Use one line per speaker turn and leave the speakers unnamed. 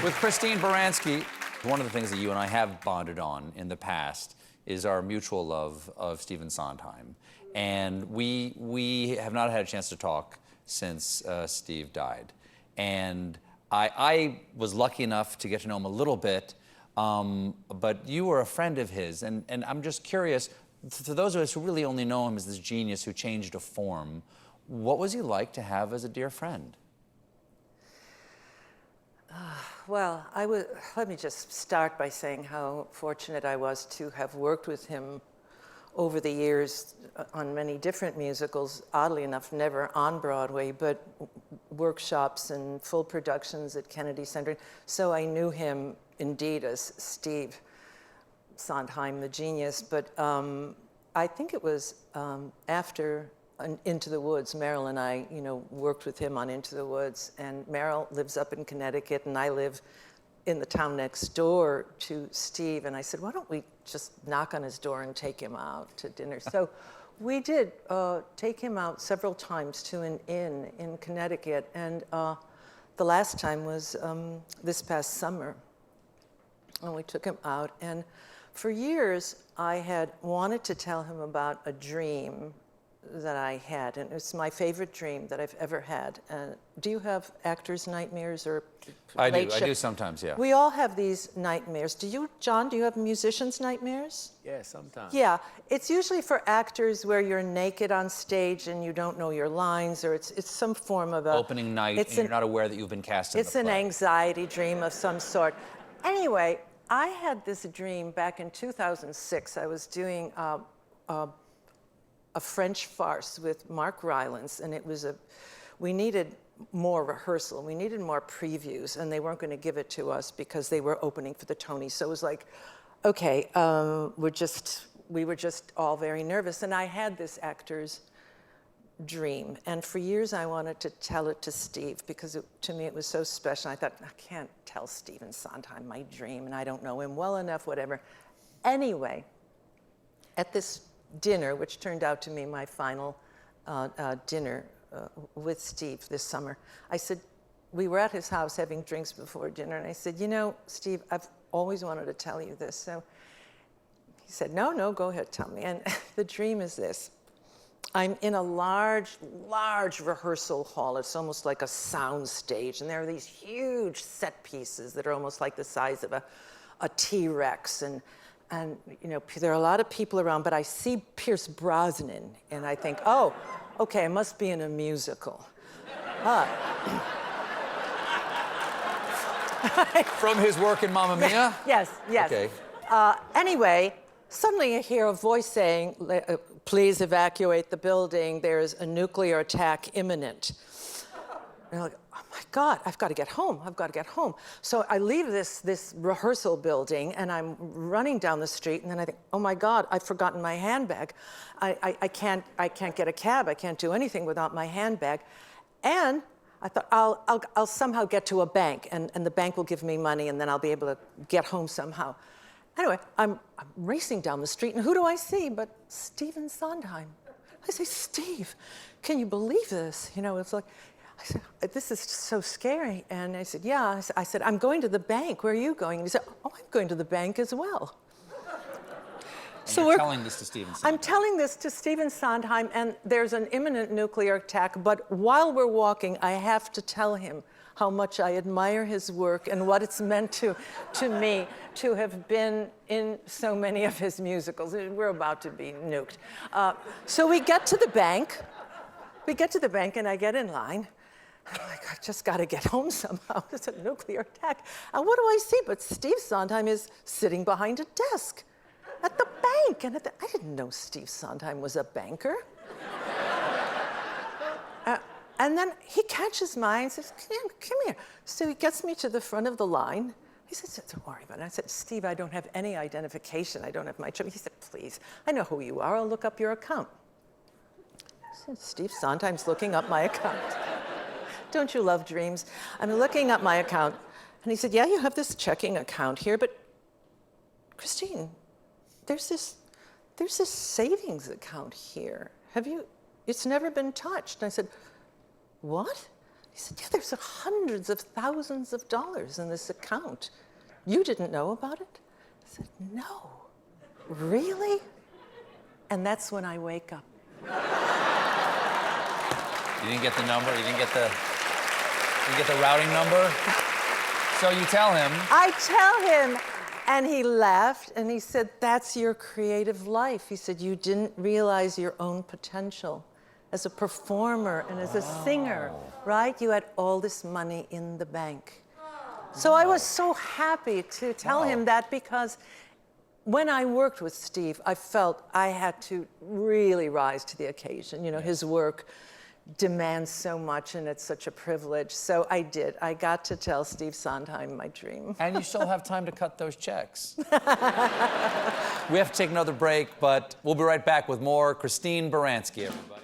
With Christine Baranski, one of the things that you and I have bonded on in the past is our mutual love of Stephen Sondheim. And we have not had a chance to talk since Steve died. And I was lucky enough to get to know him a little bit, but you were a friend of his. And I'm just curious, for those of us who really only know him as this genius who changed a form, what was he like to have as a dear friend?
Well, let me just start by saying how fortunate I was to have worked with him over the years on many different musicals, oddly enough, never on Broadway, but workshops and full productions at Kennedy Center. So I knew him indeed as Steve Sondheim, the genius. But I think it was after Into the Woods, Meryl and I, worked with him on Into the Woods, and Meryl lives up in Connecticut, and I live in the town next door to Steve, and I said, why don't we just knock on his door and take him out to dinner? So we did take him out several times to an inn in Connecticut, and the last time was this past summer, and we took him out, and for years I had wanted to tell him about a dream that I had, and it's my favorite dream that I've ever had. Do you have actors' nightmares or
I do sometimes, yeah.
We all have these nightmares. Do you, John, do you have musicians' nightmares?
Yeah, sometimes.
Yeah, it's usually for actors where you're naked on stage and you don't know your lines, or it's some form of a...
Opening night, and you're not aware that you've been cast in the
It's an
play.
anxiety dream of some sort. Anyway, I had this dream back in 2006. I was doing a French farce with Mark Rylance, and it was we needed more rehearsal. We needed more previews, and they weren't going to give it to us because they were opening for the Tonys. So it was like, okay, we were just all very nervous. And I had this actor's dream, and for years I wanted to tell it to Steve because to me it was so special. I thought, I can't tell Stephen Sondheim my dream, and I don't know him well enough, whatever. Anyway, at this dinner, which turned out to be my final dinner with Steve this summer, I said, we were at his house having drinks before dinner, and I said, Steve, I've always wanted to tell you this. So he said, no, go ahead, tell me. And the dream is this. I'm in a large rehearsal hall. It's almost like a sound stage, and there are these huge set pieces that are almost like the size of a T-Rex, and there are a lot of people around, but I see Pierce Brosnan, and I think, oh, okay, I must be in a musical.
From his work in Mamma Mia?
Yes.
Okay.
Anyway, suddenly I hear a voice saying, please evacuate the building, there's a nuclear attack imminent. And I'm like, oh my God, I've got to get home. So I leave this rehearsal building, and I'm running down the street, and then I think, oh my God, I've forgotten my handbag. I can't get a cab. I can't do anything without my handbag. And I thought, I'll somehow get to a bank, and the bank will give me money, and then I'll be able to get home somehow. Anyway, I'm racing down the street, and who do I see but Stephen Sondheim? I say, Steve, can you believe this? It's like, I said, this is so scary. And I said, yeah. I said, I'm going to the bank. Where are you going? And he said, oh, I'm going to the bank as well.
So you're telling this to Stephen Sondheim.
I'm telling this to Stephen Sondheim, and there's an imminent nuclear attack. But while we're walking, I have to tell him how much I admire his work and what it's meant to me to have been in so many of his musicals. We're about to be nuked. So we get to the bank. And I get in line. I'm like, I just got to get home somehow. There's a nuclear attack. And what do I see? But Steve Sondheim is sitting behind a desk at the bank. And I didn't know Steve Sondheim was a banker. And then he catches my eye and says, come here. So he gets me to the front of the line. He says, don't worry about it. I said, Steve, I don't have any identification. I don't have my chip. He said, please, I know who you are. I'll look up your account. I said, Steve Sondheim's looking up my account. Don't you love dreams? I'm looking up my account. And he said, yeah, you have this checking account here, but Christine, there's this savings account here. It's never been touched. And I said, what? He said, yeah, there's hundreds of thousands of dollars in this account. You didn't know about it? I said, no. Really? And that's when I wake up.
You didn't get the number? You didn't get the routing number? So you tell him.
I tell him, and he laughed, and he said, that's your creative life. He said, you didn't realize your own potential as a performer and as a singer, right? You had all this money in the bank. So I was so happy to tell him that, because when I worked with Steve, I felt I had to really rise to the occasion. You know, his work demands so much, and it's such a privilege. So I did. I got to tell Steve Sondheim my dream.
And you still have time to cut those checks. We have to take another break, but we'll be right back with more Christine Baranski, everybody.